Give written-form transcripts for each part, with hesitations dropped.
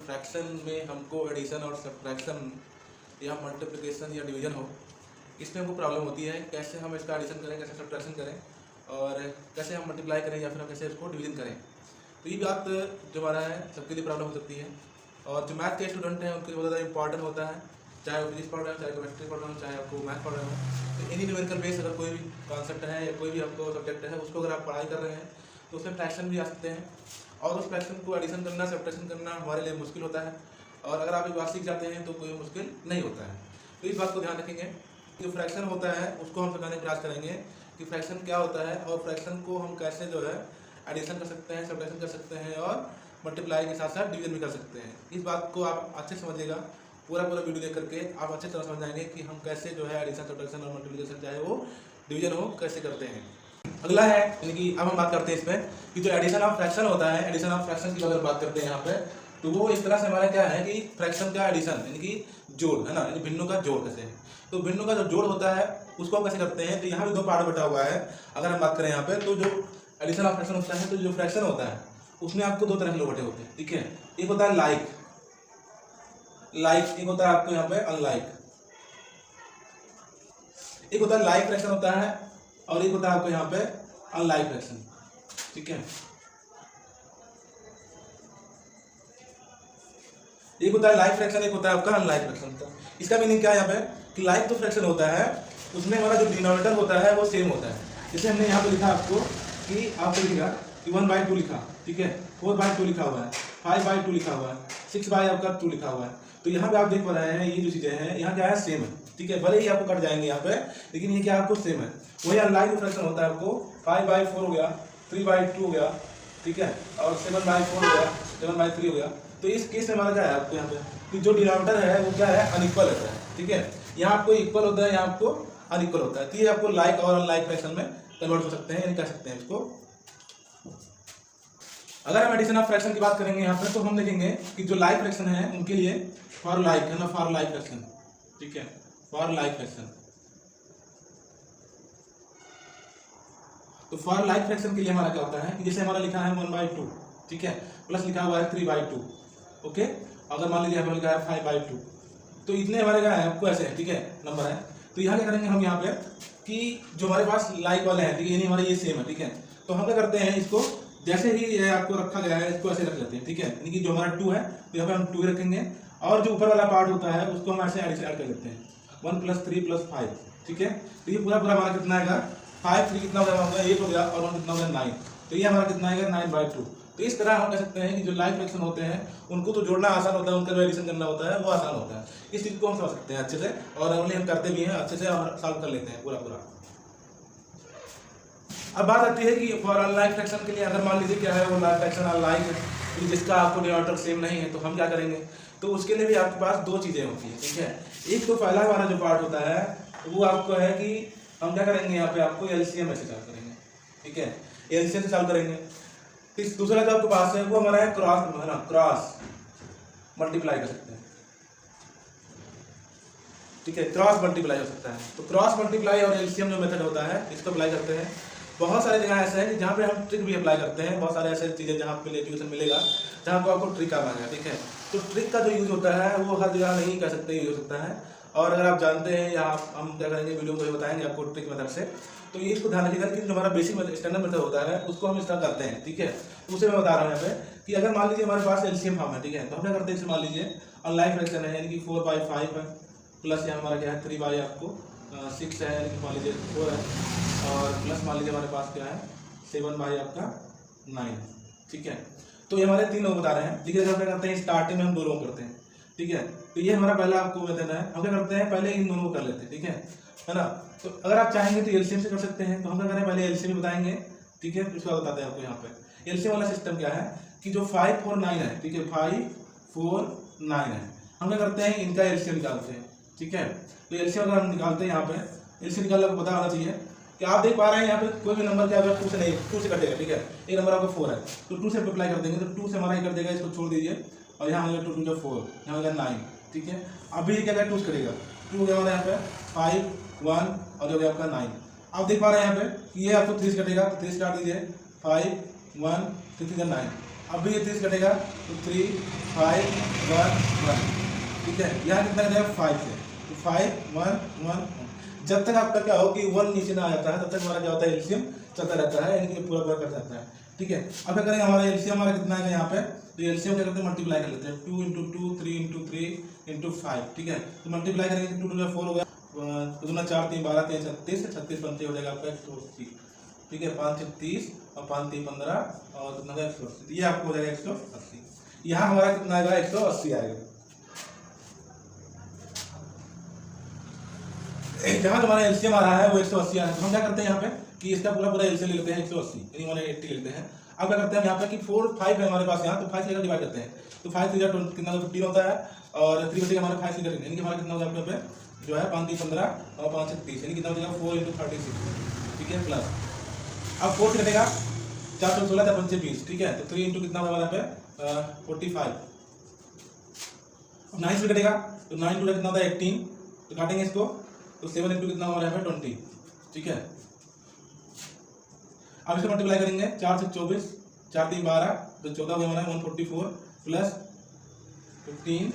Fraction में हमको addition और सब्ट्रैक्शन या मल्टीप्लिकेशन या डिवीजन हो, इसमें हमको प्रॉब्लम होती है कैसे हम इसका एडिशन करें, कैसे सब्ट्रैक्शन करें और कैसे हम मल्टीप्लाई करें या फिर हम कैसे इसको डिवीजन करें। तो ये बात जो हमारा है सबके लिए प्रॉब्लम हो सकती है और जो मैथ के स्टूडेंट हैं उनके लिए बहुत ज़्यादा इंपॉर्टेंट होता है, चाहे वो फिजिक्स पढ़ रहे हो, चाहे केमिस्ट्री पढ़ रहे हो, चाहे आपको मैथ पढ़ रहे हो। तो एनी न्यूमेरिकल बेस अगर कोई भी कॉन्सेप्ट है या कोई भी आपको सब्जेक्ट है उसको अगर आप पढ़ाई कर रहे हैं तो उसमें फ्रैक्शन भी आ सकते हैं और उस फ्रैक्शन को एडिशन करना, सब्ट्रैक्शन करना हमारे लिए मुश्किल होता है और अगर आप एक बार सीख जाते हैं तो कोई मुश्किल नहीं होता है। तो इस बात को ध्यान रखेंगे। जो फ्रैक्शन होता है उसको हम समझने का प्रयास करेंगे कि फ्रैक्शन क्या होता है और फ्रैक्शन को हम कैसे जो है एडिशन कर सकते हैं, सब्ट्रैक्शन कर सकते हैं और मल्टीप्लाई के साथ साथ डिवीजन भी कर सकते हैं। इस बात को आप अच्छे से समझिएगा, पूरा वीडियो देख करके आप अच्छे तरह समझ जाएंगे कि हम कैसे जो है एडिशन, सब्ट्रैक्शन और मल्टीप्लिकेशन चाहे वो डिवीजन हो कैसे करते हैं। अगला है यानी कि अब हम बात करते हैं इस पर कि जो एडिशन ऑफ फ्रैक्शन होता है, एडिशन ऑफ फ्रैक्शन की अगर बात करते हैं यहाँ पे तो वो इस तरह से हमारा क्या है कि फ्रैक्शन का एडिशन यानी कि जोड़ है ना, यानी भिन्नों का जोड़ कैसे है। तो भिन्नों का जो जोड़ होता है उसको हम कैसे करते हैं, तो यहाँ भी दो पार्ट बटा हुआ है। अगर हम बात करें यहाँ पे तो जो एडिशन ऑफ फ्रैक्शन होता है तो जो फ्रैक्शन होता है उसमें आपको दो तरह के लोग बटे होते हैं, ठीक है। एक होता है लाइक, एक होता है आपको यहाँ पे अनलाइक। एक होता है लाइक फ्रैक्शन होता है और एक होता है आपको यहाँ पे अनलाइक फ्रैक्शन, ठीक है। एक होता है लाइक फ्रैक्शन, एक होता है आपका अनलाइक फ्रैक्शन। इसका मीनिंग क्या है यहाँ पे कि लाइक जो फ्रैक्शन होता है उसमें हमारा जो डिनोमिनेटर होता है वो सेम होता है। जैसे हमने यहाँ पे लिखा आपको कि आपको लिखा कि 1/2 लिखा, ठीक है, 4/2 लिखा हुआ है, 5/2 लिखा हुआ है, 6/2 लिखा हुआ है। तो यहाँ पे आप देख पा रहे हैं ये जो चीजें हैं यहाँ क्या है सेम है, ठीक है। भले ही आपको कट जाएंगे यहाँ पे लेकिन ये क्या आपको सेम है। वही अनलाइक फ्रैक्शन होता है आपको 5/4 हो गया, 3/2 हो गया, ठीक है, और 7/4 हो गया, 7/3 हो गया। तो इस केस में हमारा क्या है आपको यहाँ पे कि जो डिनोमिनेटर है वो क्या है अनइक्वल होता है, ठीक है। यहाँ आपको इक्वल होता है, यहाँ आपको अनइक्वल होता है। तो ये आपको लाइक और अनलाइक फ्रैक्शन में कन्वर्ट हो सकते हैं, यानी कह सकते हैं इसको। अगर हम एडिशन ऑफ फ्रैक्शन की बात करेंगे यहाँ पे तो हम देखेंगे कि जो लाइक फ्रैक्शन है उनके लिए फॉर लाइक है ना, फॉर लाइक फ्रैक्शन, ठीक है, फॉर लाइक फ्रैक्शन। तो फॉर लाइक फ्रैक्शन के लिए हमारा क्या होता है कि जैसे हमारा लिखा है 1/2, ठीक है, प्लस लिखा हुआ है 3/2, ओके। अगर मान लीजिए हमें लिखा है 5/2 तो इतने हमारे क्या है आपको ऐसे, ठीक है, नंबर है। तो यहाँ क्या करेंगे हम यहाँ पे कि जो हमारे पास लाइक वाले हैं, ठीक है, यानी हमारे ये सेम है, ठीक है। तो हम क्या करते हैं इसको जैसे ही ये आपको रखा गया है इसको ऐसे रख लेते हैं, ठीक है, यानी कि जो हमारा 2 है तो यहाँ पे हम 2 रखेंगे और जो ऊपर वाला पार्ट होता है उसको हम ऐसे ऐड कर लेते हैं 1 + 3 + 5, ठीक है। तो ये पूरा हमारा कितना आएगा 5, 3 कितना हो गया 8 हो गया और 1 कितना हो गया 9। तो ये हमारा कितना आएगा 9/2। तो इस तरह हम कह सकते हैं कि जो लाइक फ्रैक्शन होते हैं उनको तो जोड़ना आसान होता है, उनका जो एडिशन करना होता है वो आसान होता है। इस चीज को हम समझ सकते हैं अच्छे से और अगले हम करते भी हैं अच्छे से और सॉल्व कर लेते हैं पूरा। अब बात आती है कि फॉर अनलाइक फ्रैक्शन के लिए अगर मान लीजिए क्या है वो लाइक फ्रैक्शन अनलाइक जिसका आपको डिनोमिनेटर सेम नहीं है तो हम क्या करेंगे, तो उसके लिए भी आपके पास दो चीजें होती है, ठीक है। एक तो पहला हमारा जो पार्ट होता है वो आपको है कि हम क्या करेंगे यहाँ पे आपको एलसीएम ऐसे सॉल्व करेंगे, ठीक है, एलसीएम से सॉल्व करेंगे। फिर दूसरा जो आपके पास है वो हमारा है क्रॉस, है ना, क्रॉस मल्टीप्लाई कर सकते हैं, ठीक है, क्रॉस मल्टीप्लाई हो सकता है। तो क्रॉस मल्टीप्लाई और एलसीएम जो मेथड होता है इसको अप्लाई करते हैं। बहुत सारे जगह ऐसे हैं जहाँ पे हम ट्रिक भी अप्लाई करते हैं, बहुत सारे ऐसे चीज़ें जहाँ पे एजुकेशन मिलेगा जहाँ को आपको ट्रिक आना है, ठीक है। तो ट्रिक का जो यूज होता है वो हर जगह नहीं कह सकते यूज हो सकता है और अगर आप जानते हैं या हम क्या करेंगे वीडियो में बताएंगे आपको ट्रिक मेथड से। तो ये इसको ध्यान रखिएगा कि जो हमारा बेसिक स्टैंडर्ड मेथड होता है उसको हम इस तरह करते हैं, ठीक है। तो उसे मैं बता रहा हूँ यहाँ पे कि अगर मान लीजिए हमारे पास एलसीएम फॉर्म है, ठीक है, तो हम क्या करते हैं, मान लीजिए अनलाइक फ्रैक्शन है यानी कि 4/5 है प्लस यहाँ हमारा क्या है 3 आपको 6 है यानी कि मान लीजिए 4 है और प्लस मान लीजिए हमारे पास क्या है 7 आपका 9, ठीक है। तो ये हमारे 3 लोग बता रहे हैं, ठीक है। क्या करते हैं स्टार्टिंग में हम 2 लोग करते हैं, ठीक है। तो ये हमारा पहला आपको मेथड है। हम क्या करते हैं पहले इन दोनों को कर लेते हैं, ठीक है ना। तो अगर आप चाहेंगे तो एलसीएम से कर सकते हैं। तो हम क्या करें पहले एलसीएम बताएंगे, ठीक है, उसके बाद बताते हैं आपको यहाँ पे एलसीएम वाला सिस्टम क्या है कि जो 5, 4, 9 है, ठीक है, 5, 4, 9 है। हम क्या करते हैं इनका एलसीएम निकालते हैं, ठीक है। तो एलसीएम अगर हम निकालते हैं यहाँ पे एलसीएम निकालने को पता होना चाहिए कि आप देख पा रहे हैं यहाँ पे कोई भी नंबर क्या अगर 2 से नहीं 2 से कटेगा, ठीक है। एक नंबर आपका 4 है तो 2 से अप्लाई कर देंगे तो 2 से हमारा ही कर देगा, इसको छोड़ दीजिए और यहाँ हो गया 2 × 4, यहाँ हो गया 9, ठीक है। अभी क्या क्या 2 करेगा 2 हो गया हमारा यहाँ पे 5, 1 और हो गया आपका 9। आप देख पा रहे हैं यहाँ पे कि ये आपको 3 से कटेगा तो 3 से काट दीजिए 5, 1, 3 × 9 अब भी ये 30 कटेगा तो 3 5 1 1, ठीक है। यहाँ कितना कटेगा 5 से, तो 5 1 1। जब तक आपका क्या हो कि 1 नीचे ना आ जाता है तब तक हमारा क्या होता है एलसीएम चलता रहता है, यानी कि पूरा पूरा कर जाता है, ठीक है। अब क्या करेंगे, हमारा एलसीएम हमारा कितना है यहाँ पे, तो एलसीएम क्या करते हैं मल्टीप्लाई कर लेते हैं, 2 × 2 3 × 3 × 5, ठीक है। तो मल्टीप्लाई करेंगे 2 × 4 हो गया, 2 × 4 3 12 3 36, 36 पंचे हो जाएगा आपका 180, ठीक है। 5 × 30 और 5 × 3 15 और कितना 180, ये आपको हो जाएगा 180। यहाँ हमारा कितना आएगा 180 आएगा। जहाँ तुम्हारा एलसीएम आ रहा है वो 180 आ रहा है, तो हम क्या करते हैं यहाँ पे कि इसका पूरा पूरा एलसीएम ले लेते हैं 180, यानी 180 लेते हैं। अब क्या करते हैं यहाँ पे कि 4 5 है हमारे पास यहाँ, तो 5 से डिवाइड करते हैं, तो 5 से कितना 15 होता है और 3 बचेगा हमारा 5 से यानी कि हमारा कितना होगा यहाँ पे जो है 5 3 15 और 5 से 30, यानी कितना हो जाएगा 4 × 36, ठीक है, प्लस अब 4 से कटेगा 4 16 था 5 20, ठीक है। तो 3 × कितना होगा यहाँ पे 45। अब 9 से कटेगा तो 9 × कितना होता है 18, तो काटेंगे इसको तो 7 × कितना हमारा यहाँ पे 20, ठीक है। अब इसको मल्टीप्लाई करेंगे 4 से 24 4 3 12, तो 14 हो गया हमारा 144 प्लस 15,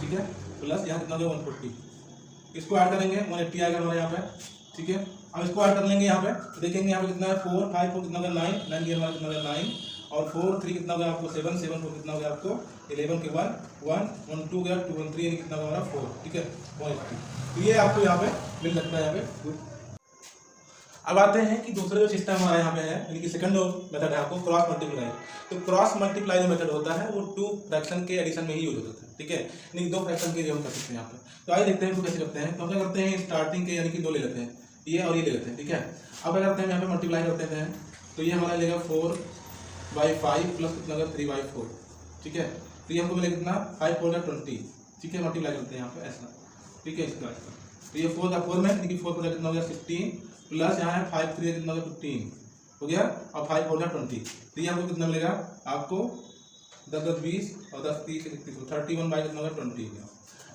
ठीक है, प्लस यहाँ कितना हो गया 140। इसको ऐड करेंगे 180 आएगा हमारे यहाँ पे, ठीक है। अब इसको ऐड कर लेंगे यहाँ पे, तो देखेंगे यहाँ पे कितना है 4 5 4 कितना हो गया 9 9 हमारा कितना हो गया 9 और 4 3 कितना हो गया आपको 7 7 4 कितना हो गया आपको 11 के 1 1 1 2 गया 2 1 3, यानी कितना हमारा 4, ठीक है 180। तो ये आपको यहाँ पे मिल सकता है यहाँ पे। अब आते हैं कि दूसरा जो सिस्टम हमारा यहाँ पे है, यानी कि सेकंड मेथड है आपको क्रॉस मल्टीप्लाई। तो क्रॉस मल्टीप्लाई जो मेथड होता है वो 2 फ्रैक्शन के एडिशन में ही यूज होता है, ठीक है, यानी 2 फ्रैक्शन के हम कर सकते हैं यहाँ पे। तो आइए देखते हैं इसको कैसे करते हैं। तो हम क्या करते हैं स्टार्टिंग के यानी कि 2 ले लेते हैं, ये और ये ले लेते हैं, ठीक है। अब क्या करते हैं यहाँ पे मल्टीप्लाई कर देते हैं, तो ये हमारा लेगा 4/5 प्लस कितना होगा 3/4, ठीक है। तो ये हमको मिलेगा कितना 5 4 20, ठीक है, मल्टीप्लाई करते हैं यहाँ पे ऐसा, ठीक है। इसका तो ये 4 का 4 में, यानी कि 4 4 कितना हो गया 16 प्लस यहाँ है 5 3 कितना हो गया 15 हो गया और 5 4 20। तो ये आपको कितना मिलेगा आपको 10 10 20 और 10 30 31 31 बाई कितना होगा 20 हो गया।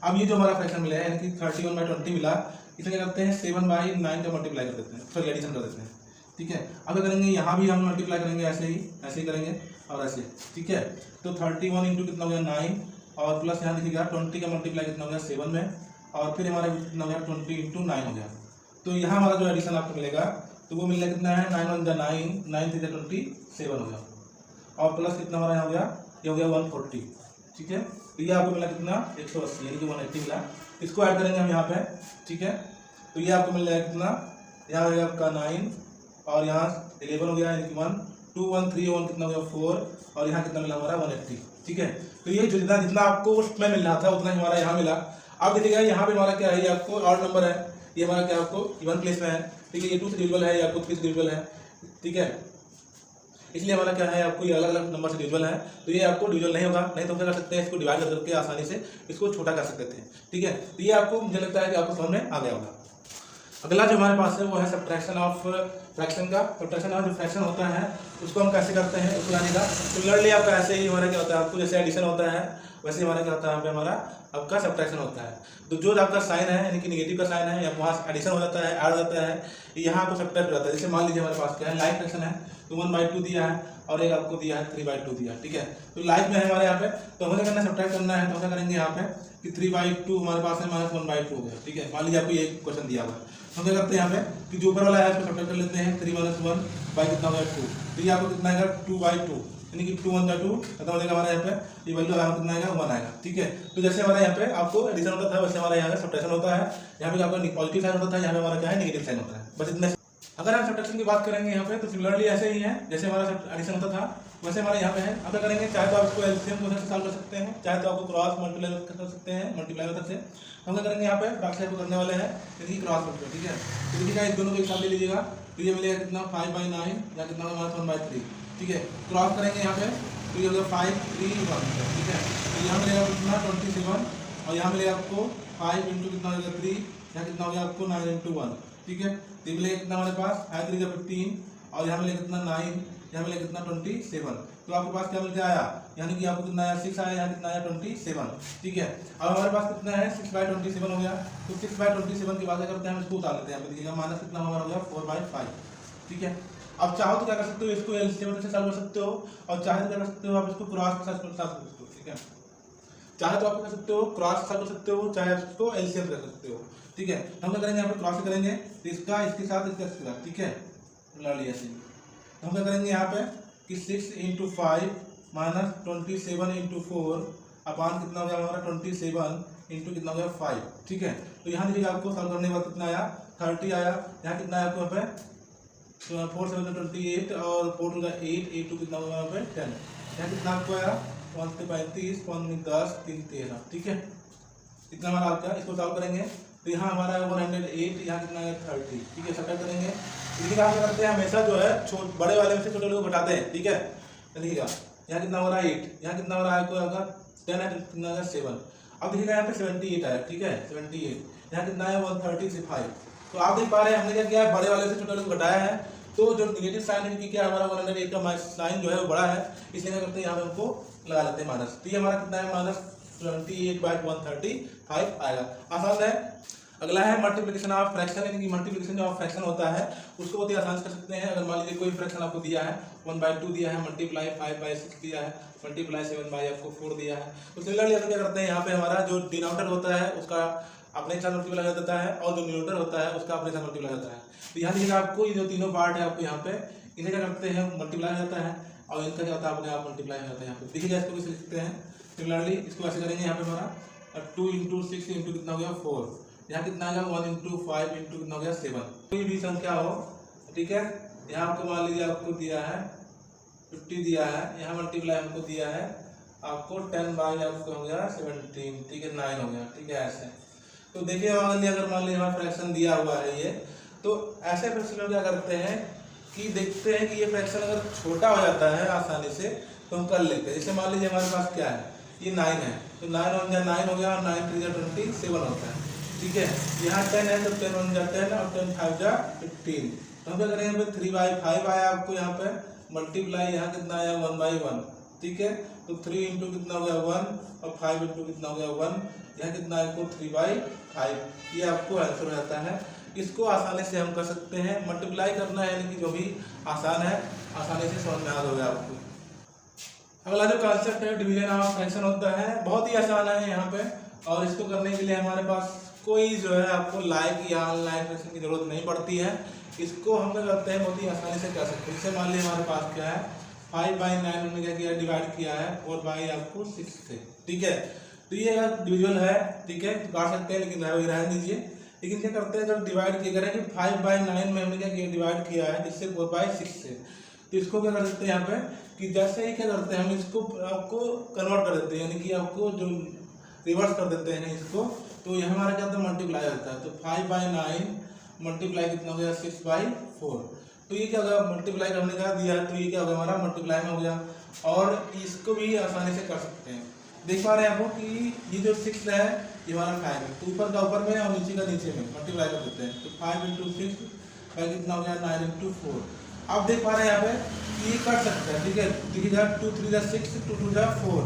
अब ये जो हमारा फ्रैक्शन मिला है, यानी कि 31/20 मिला, इसे क्या करते हैं 7/9 का मल्टीप्लाई कर देते हैं, सॉरी एडिशन कर देते हैं, ठीक है। अब करेंगे यहाँ भी हम मल्टीप्लाई करेंगे ऐसे ही करेंगे और ऐसे, ठीक है। तो 31 × कितना हो गया 9 और प्लस यहाँ देखिएगा 20 का मल्टीप्लाई कितना हो गया 7 में और फिर हमारा कितना हो गया 20 × 9 हो गया। तो यहाँ हमारा जो एडिशन आपको मिलेगा तो वो मिलेगा कितना है 9 1 9 9 3 27 हो गया और प्लस कितना हमारा यहाँ हो गया, ये हो गया 140, ठीक है। तो ये आपको मिला कितना 180, यानी कि 180 मिला। इसको ऐड करेंगे हम यहाँ पे, ठीक है। तो ये आपको मिल जाएगा कितना, यहाँ हो गया आपका 9 और यहाँ 11 हो गया, यानी कि 1 2 1 3 1 कितना हो गया 4 और यहाँ कितना मिला हमारा 180, ठीक है। तो ये जितना जितना आपको उसमें मिल रहा था उतना ही हमारा यहाँ मिला। अब देखिएगा यहाँ पे हमारा क्या है, ये आपको ऑड नंबर है, ये हमारा क्या आपको इवन प्लेस में है, ठीक है। ये 2 से डिविजिबल है, ये आपको 3 से डिविजिबल है, ठीक है। इसलिए हमारा क्या है आपको ये अलग अलग नंबर से डिविजिबल है, तो ये आपको डिविजिबल नहीं होगा, नहीं तो क्या कर सकते हैं इसको डिवाइड करके आसानी से इसको छोटा कर सकते थे, ठीक है। तो ये आपको मुझे लगता है कि आपको समझ में आ गया होगा। अगला जो हमारे पास है वो है सब्ट्रैक्शन ऑफ फ्रैक्शन का। सब्ट्रैक्शन ऑफ जो फ्रैक्शन होता है उसको हम कैसे करते हैं उसको जानेगा। सिमिलरली आपका ऐसे ही हमारा क्या होता है, आपको जैसे एडिशन होता है वैसे हमारा क्या होता है यहाँ पे हमारा आपका सब्ट्रैक्शन होता है। तो जो आपका साइन है यानी कि नेगेटिव का साइन है या वहाँ एडिशन हो जाता है, ऐड हो जाता है, यहाँ आपको सब्ट्रैक्ट हो जाता है। जैसे मान लीजिए हमारे पास क्या है लाइफ फ्रैक्शन है, तो 1/2 दिया है और एक आपको दिया है 3/2 दिया, ठीक है। तो लाइफ में है हमारे यहाँ पे, तो हमें करना सब्ट्रैक्ट करना है, तो क्या करेंगे यहाँ पे कि 3/2 हमारे पास है -1/2 हो गया, ठीक है। मान लीजिए आपको ये क्वेश्चन दिया हुआ है, हम क्या करते हैं यहाँ पे कि जो ऊपर वाला है उसको सब्ट्रैक्ट कर लेते हैं 3 - 1 बाई कितना होगा 2, तो ये आपको कितना आएगा 2/2, यानी कि 2 1 2 खत्म हो जाएगा हमारे यहाँ पे, ये वैल्यू कितना आएगा 1 आएगा, ठीक है। तो जैसे हमारे यहाँ पे आपको एडिशन होता था वैसे हमारे यहाँ पे सब्ट्रैक्शन होता है। यहाँ पे आपका पॉजिटिव साइन होता था, यहाँ पे हमारा क्या है नेगेटिव साइन होता है, बस इतने। अगर हम सब्ट्रैक्शन की बात करेंगे यहाँ पे तो सिमिलरली ऐसे ही है जैसे हमारा एडिशन होता था वैसे हमारे यहाँ पे है। अब क्या करेंगे, चाहे तो आप इसको एलसीएम मेथड से सॉल्व कर सकते हैं, चाहे तो आपको क्रॉस मल्टीप्लाई कर सकते हैं मल्टीप्लाई मेथड से। हम क्या करेंगे यहाँ पे फ्रैक्शन को करने वाले हैं यानी कि क्रॉस मल्टीप्लाई, ठीक है। तो देखिएगा इस दोनों को एक साथ ले लीजिएगा, तो ये मिलेगा कितना 5/9 या कितना होगा 1/3, ठीक है। क्रॉस करेंगे यहाँ पे तो ये होगा 5 3 1, ठीक है। तो यहाँ मिलेगा कितना 27 और यहाँ मिलेगा आपको 5 × कितना होगा 3, यहाँ कितना हो गया आपको 9 × 1, ठीक है। तो ये मिलेगा कितना हमारे पास 5 3 15 और यहाँ मिलेगा कितना 9, यहाँ मिलेगा कितना 27। तो आपके पास क्या मिल के आया, यानी कि आपको कितना आया 6 आया, यहाँ कितना आया 27, ठीक है। अब हमारे पास कितना है 6/27 हो गया, तो 6/27 की बात करते हैं हम इसको उतार लेते हैं। यहाँ पे देखिएगा माइनस कितना हमारा हो गया 4/5, ठीक है। अब चाहो तो क्या कर सकते हो, इसको एलसीएम से सॉल्व कर सकते हो, और चाहे तो क्या कर सकते हो आप इसको क्रॉस के साथ सॉल्व कर सकते हो। ठीक है, चाहे तो आप कर सकते हो क्रॉस सॉल्व कर सकते हो, चाहे आप इसको एलसीएम कर सकते हो। ठीक है, हम क्या करेंगे यहाँ पे क्रॉस करेंगे, तो इसका इसके साथ इसका इसके साथ। ठीक है, ला लिया ऐसे। हम क्या करेंगे यहाँ पे कि 6 × 5 माइनस 27 × 4 अपान कितना हो गया हमारा 27 इंटू कितना हो गया 5। ठीक है, तो यहाँ देखिए आपको सॉल्व करने के बाद कितना आया 30 आया। यहाँ कितना आया आपको यहाँ पे 4 7 28 और 4 टू 8 8 टू कितना होगा यहाँ पे 10। यहाँ कितना आपको आया 5 से 35 5 10 3 13। ठीक है, इतना हमारा आपका। इसको सॉल्व करेंगे तो यहाँ हमारा 108, यहाँ कितना है 30। ठीक है, सब्ट्रैक्ट करेंगे। लेकिन आप क्या करते हैं हमेशा जो है बड़े वाले में से छोटे वाले को घटाते हैं। ठीक है, देखिएगा यहाँ कितना हो रहा है 8, यहाँ कितना हो रहा है आपको आपका 10 है, कितना है 7। अब देखिएगा यहाँ पे 78 आया। ठीक है, 78। यहाँ कितना है 130 से 5। तो आप देख पा रहे हैं हमने क्या किया है, बड़े वाले से छोटे वाले को घटाया है। तो जो निगेटिव साइन है कि क्या हमारा 108 का साइन जो है वो बड़ा है, इसलिए क्या करते हैं यहाँ पे हमको लगा लेते हैं माइनस। तो ये हमारा कितना है माइनस 78/135 आएगा। आसान है। अगला है मल्टीप्लिकेशन ऑफ फ्रैक्शन, यानी कि मल्टीप्लिकेशन जो ऑफ फ्रैक्शन होता है उसको बहुत ही आसान से कर सकते हैं। अगर मान लीजिए कोई फ्रैक्शन आपको दिया है 1/2 दिया है, मल्टीप्लाई 5/6 दिया है, मल्टीप्लाई 7 आपको 4 दिया है, तो सिमिलरली हम क्या करते हैं यहाँ पे हमारा जो डिनोमिनेटर होता है उसका अपने साथ मल्टीप्लाई कर देता है और जो न्यूमरेटर होता है उसका अपने साथ मल्टीप्लाई होता है। तो यहाँ देखिएगा आपको ये जो तीनों पार्ट है आपको यहाँ पे इन्हें क्या करते हैं मल्टीप्लाई हो जाता है और इनका क्या होता है अपने आप मल्टीप्लाई हो जाता है। यहाँ पे देखिएगा इसको कैसे लिखते हैं सिमिलरली, इसको ऐसे करेंगे। यहाँ पे हमारा 2 × 6 इंटू कितना हो गया 4, यहाँ कितना आएगा 1 × 5 इंटू कितना हो गया 7। कोई भी संख्या हो, ठीक है, यहाँ आपको मान लीजिए आपको दिया है 50 दिया है, यहाँ मल्टीप्लाई हमको दिया है आपको 10 आपको हो गया 17। ठीक है, 9 हो गया। ठीक है, ऐसे। तो देखिए अगर मान लीजिए हमारा फ्रैक्शन दिया हुआ है ये, तो ऐसे फ्रैक्शन में क्या करते हैं कि देखते हैं कि ये फ्रैक्शन अगर छोटा हो जाता है आसानी से तो हम कर लेते हैं। जैसे मान लीजिए हमारे पास क्या है, ये 9 है, तो 9 हो गया 9 हो गया और 9 3 27 होता है। ठीक है, यहाँ 10 है तो 10 1 10 और 10 5 15। तो हम क्या करेंगे 3/5 आया आपको यहाँ पे मल्टीप्लाई, यहाँ कितना आया 1/1। ठीक है, तो 3 इंटू कितना हो गया 1 और 5 इंटू कितना हो गया 1, यहाँ कितना है 3/5। ये आपको आंसर हो जाता है। इसको आसानी से हम कर सकते हैं। मल्टीप्लाई करना है यानी कि जो भी आसान है आसानी से समझ में आ जाएगा आपको। अगला जो कॉन्सेप्ट है डिवीजन ऑफ फ्रैक्शन होता है, बहुत ही आसान है यहाँ पे, और इसको करने के लिए हमारे पास कोई जो है आपको लाइक या अनलाइक फ्रैक्शन की जरूरत नहीं पड़ती है। इसको हम क्या करते हैं बहुत ही आसानी से कर सकते हैं। जैसे मान लीजिए हमारे पास क्या है 5/9 हमने क्या किया डिवाइड किया है 4 आपको 6 से। ठीक है, तो ये अगर डिविजन है, ठीक है, तो काट सकते हैं लेकिन रहने दीजिए। लेकिन क्या करते हैं जब डिवाइड किया करें कि 5/9 में हमने क्या किया डिवाइड किया है जिससे 4/6 से, तो इसको क्या कर सकते हैं यहाँ पे कि जैसे ही क्या करते हैं हम इसको आपको कन्वर्ट कर देते हैं, यानी कि आपको जो रिवर्स कर देते हैं इसको, तो ये हमारा क्या होता है मल्टीप्लाई होता है। तो 5/9 मल्टीप्लाई कितना हो गया 6/4। तो ये क्या होगा मल्टीप्लाई करने का दिया है, तो ये क्या होगा हमारा मल्टीप्लाई में हो गया। और इसको भी आसानी से कर सकते हैं। देख पा रहे हैं आपको कि ये जो 6 है ये हमारा 5 है, तो ऊपर का ऊपर में और नीचे का नीचे में मल्टीप्लाई कर देते हैं। तो 5 × 6 कितना हो गया 9 × 4। आप देख पा रहे हैं यहाँ पे ये कट सकता है। ठीक है, देखिएगा 2 3 6 2 2 4।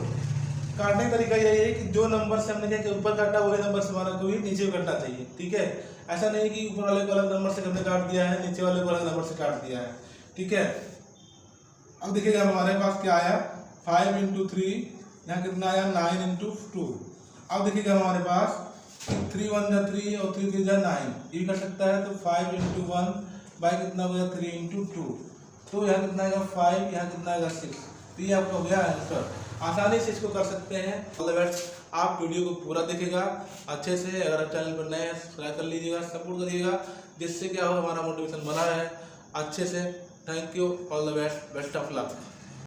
काटने का तरीका यही है कि जो नंबर से हमने क्या ऊपर काटा वही नंबर से हमारा को भी नीचे काटना चाहिए। ठीक है, ऐसा नहीं कि ऊपर वाले को अलग नंबर से हमने काट दिया है, नीचे वाले को अलग नंबर से काट दिया है। ठीक है, अब देखिएगा हमारे पास क्या आया 5 × 3, यहाँ कितना आया 9 × 2। अब देखिएगा हमारे पास 3 1 3 और 3 3 9, ये कर सकता है। तो 5 × 1 बाई कितना हो गया 3 × 2, तो यहाँ कितना आएगा 5, यहाँ कितना आएगा 6। तो ये आपका हो गया आंसर। आसानी से इसको कर सकते हैं। All the best. आप वीडियो को पूरा देखिएगा अच्छे से। अगर आप चैनल पर नए हैं सब्सक्राइब कर लीजिएगा, सपोर्ट करिएगा, जिससे क्या हो हमारा मोटिवेशन बना है अच्छे से। Thank you, all the best, best of luck.